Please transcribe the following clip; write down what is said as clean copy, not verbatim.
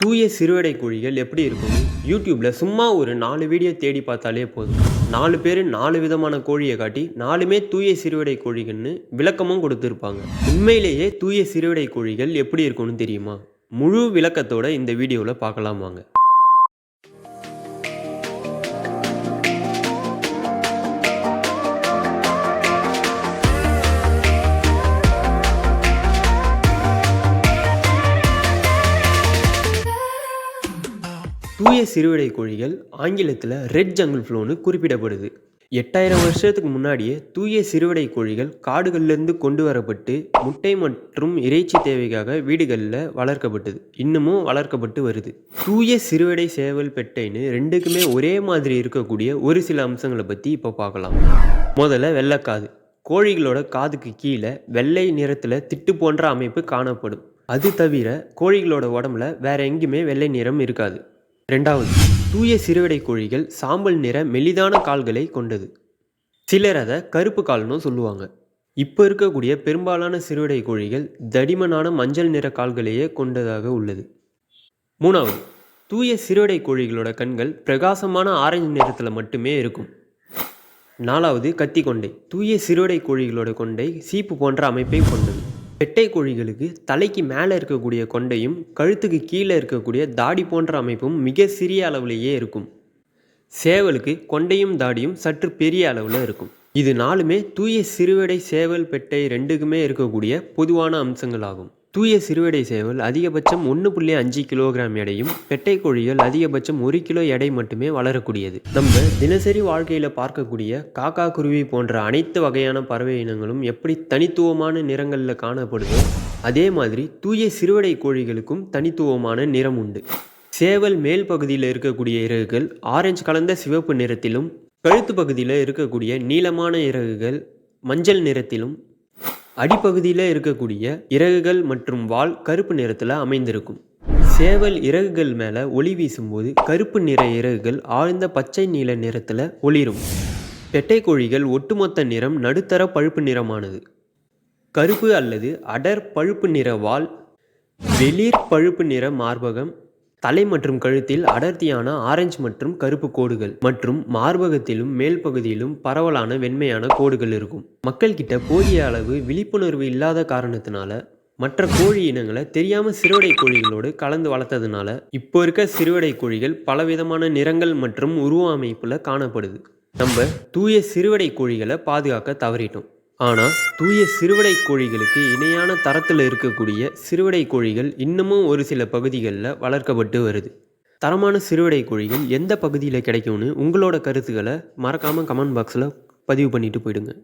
தூய சிறுவிடை கோழிகள் எப்படி இருக்கும்னு யூடியூப்பில் சும்மா ஒரு 4 வீடியோ தேடி பார்த்தாலே போதும். 4 பேர் 4 விதமான கோழியை காட்டி 4மே தூய சிறுவிடை கோழிகள்னு விளக்கமும் கொடுத்துருப்பாங்க. உண்மையிலேயே தூய சிறுவிடை கோழிகள் எப்படி இருக்கும்னு தெரியுமா? முழு விளக்கத்தோட இந்த வீடியோவில் பார்க்கலாம் வாங்க. தூய சிறுவிடை கோழிகள் ஆங்கிலத்தில் ரெட் ஜங்கிள் ஃப்ளோன்னு குறிப்பிடப்படுது. 8000 வருஷத்துக்கு முன்னாடியே தூய சிறுவிடை கோழிகள் காடுகள்லேருந்து கொண்டு வரப்பட்டு முட்டை மற்றும் இறைச்சி தேவைக்காக வீடுகளில் வளர்க்கப்பட்டது. இன்னமும் வளர்க்கப்பட்டு வருது. தூய சிறுவிடை சேவல் பெட்டைன்னு ரெண்டுக்குமே ஒரே மாதிரி இருக்கக்கூடிய ஒரு சில அம்சங்களை பற்றி இப்போ பார்க்கலாம். முதல்ல வெள்ளைக்காது. கோழிகளோட காதுக்கு கீழே வெள்ளை நிறத்தில் திட்டு போன்ற அமைப்பு காணப்படும். அது தவிர கோழிகளோட உடம்புல வேற எங்கேயுமே வெள்ளை நிறம் இருக்காது. ரெண்டாவது, தூய சிறுவிடை கோழிகள் சாம்பல் நிற மெலிதான கால்களை கொண்டது. சிலர் அதை கருப்பு கால்னு சொல்லுவாங்க. இப்போ இருக்கக்கூடிய பெரும்பாலான சிறுவிடை கோழிகள் தடிமனான மஞ்சள் நிற கால்களையே கொண்டதாக உள்ளது. மூணாவது, தூய சிறுவிடை கோழிகளோட கண்கள் பிரகாசமான ஆரஞ்சு நிறத்தில் மட்டுமே இருக்கும். நாலாவது, கத்தி கொண்டை. தூய சிறுவிடை கோழிகளோட கொண்டை சீப்பு போன்ற அமைப்பை கொண்டது. பெட்டை கோழிகளுக்கு தலைக்கு மேலே இருக்கக்கூடிய கொண்டையும் கழுத்துக்கு கீழே இருக்கக்கூடிய தாடி போன்ற அமைப்பும் மிக சிறிய அளவிலேயே இருக்கும். சேவலுக்கு கொண்டையும் தாடியும் சற்று பெரிய அளவில் இருக்கும். இது நாலுமே தூய சிறுவிடை சேவல் பெட்டை ரெண்டுக்குமே இருக்கக்கூடிய பொதுவான அம்சங்கள் ஆகும். தூய சிறுவிடை சேவல் அதிகபட்சம் 1.5 கிலோகிராம் எடையும், பெட்டை கோழிகள் அதிகபட்சம் 1 கிலோ எடை மட்டுமே வளரக்கூடியது. நம்ம தினசரி வாழ்க்கையில் பார்க்கக்கூடிய காக்கா, குருவி போன்ற அனைத்து வகையான பறவை இனங்களும் எப்படி தனித்துவமான நிறங்களில் காணப்படுதோ அதே மாதிரி தூய சிறுவிடை கோழிகளுக்கும் தனித்துவமான நிறம் உண்டு. சேவல் மேல் பகுதியில் இருக்கக்கூடிய இறகுகள் ஆரஞ்சு கலந்த சிவப்பு நிறத்திலும், கழுத்து பகுதியில் இருக்கக்கூடிய நீளமான இறகுகள் மஞ்சள் நிறத்திலும், அடிப்பகுதியில் இருக்கக்கூடிய இறகுகள் மற்றும் வால் கருப்பு நிறத்தில் அமைந்திருக்கும். சேவல் இறகுகள் மேலே ஒளி வீசும்போது கருப்பு நிற இறகுகள் ஆழ்ந்த பச்சை நீல நிறத்தில் ஒளிரும். பெட்டை கோழிகள் ஒட்டுமொத்த நிறம் நடுத்தர பழுப்பு நிறமானது. கருப்பு அல்லது அடர் பழுப்பு நிற வால், வெளிர் பழுப்பு நிற மார்பகம், தலை மற்றும் கழுத்தில் அடர்த்தியான ஆரஞ்சு மற்றும் கருப்பு கோடுகள் மற்றும் மார்பகத்திலும் மேல் பகுதியிலும் பரவலான வெண்மையான கோடுகள் இருக்கும். மக்கள் கிட்ட போதிய அளவு விழிப்புணர்வு இல்லாத காரணத்தினால மற்ற கோழி இனங்களை தெரியாமல் சிறுவிடை கோழிகளோடு கலந்து வளர்த்ததுனால இப்போ இருக்க சிறுவிடை கோழிகள் பலவிதமான நிறங்கள் மற்றும் உருவ அமைப்பில் காணப்படுது. நம்ம தூய சிறுவிடை கோழிகளை பாதுகாக்க தவறிட்டோம். ஆனால் தூய சிறுவிடை கோழிகளுக்கு இணையான தரத்தில் இருக்கக்கூடிய சிறுவிடை கோழிகள் இன்னமும் ஒரு சில பகுதிகளில் வளர்க்கப்பட்டு வருது. தரமான சிறுவிடை கோழிகள் எந்த பகுதியில் கிடைக்கும்னு உங்களோட கருத்துக்களை மறக்காமல் கமெண்ட் பாக்ஸில் பதிவு பண்ணிட்டு போயிடுங்க.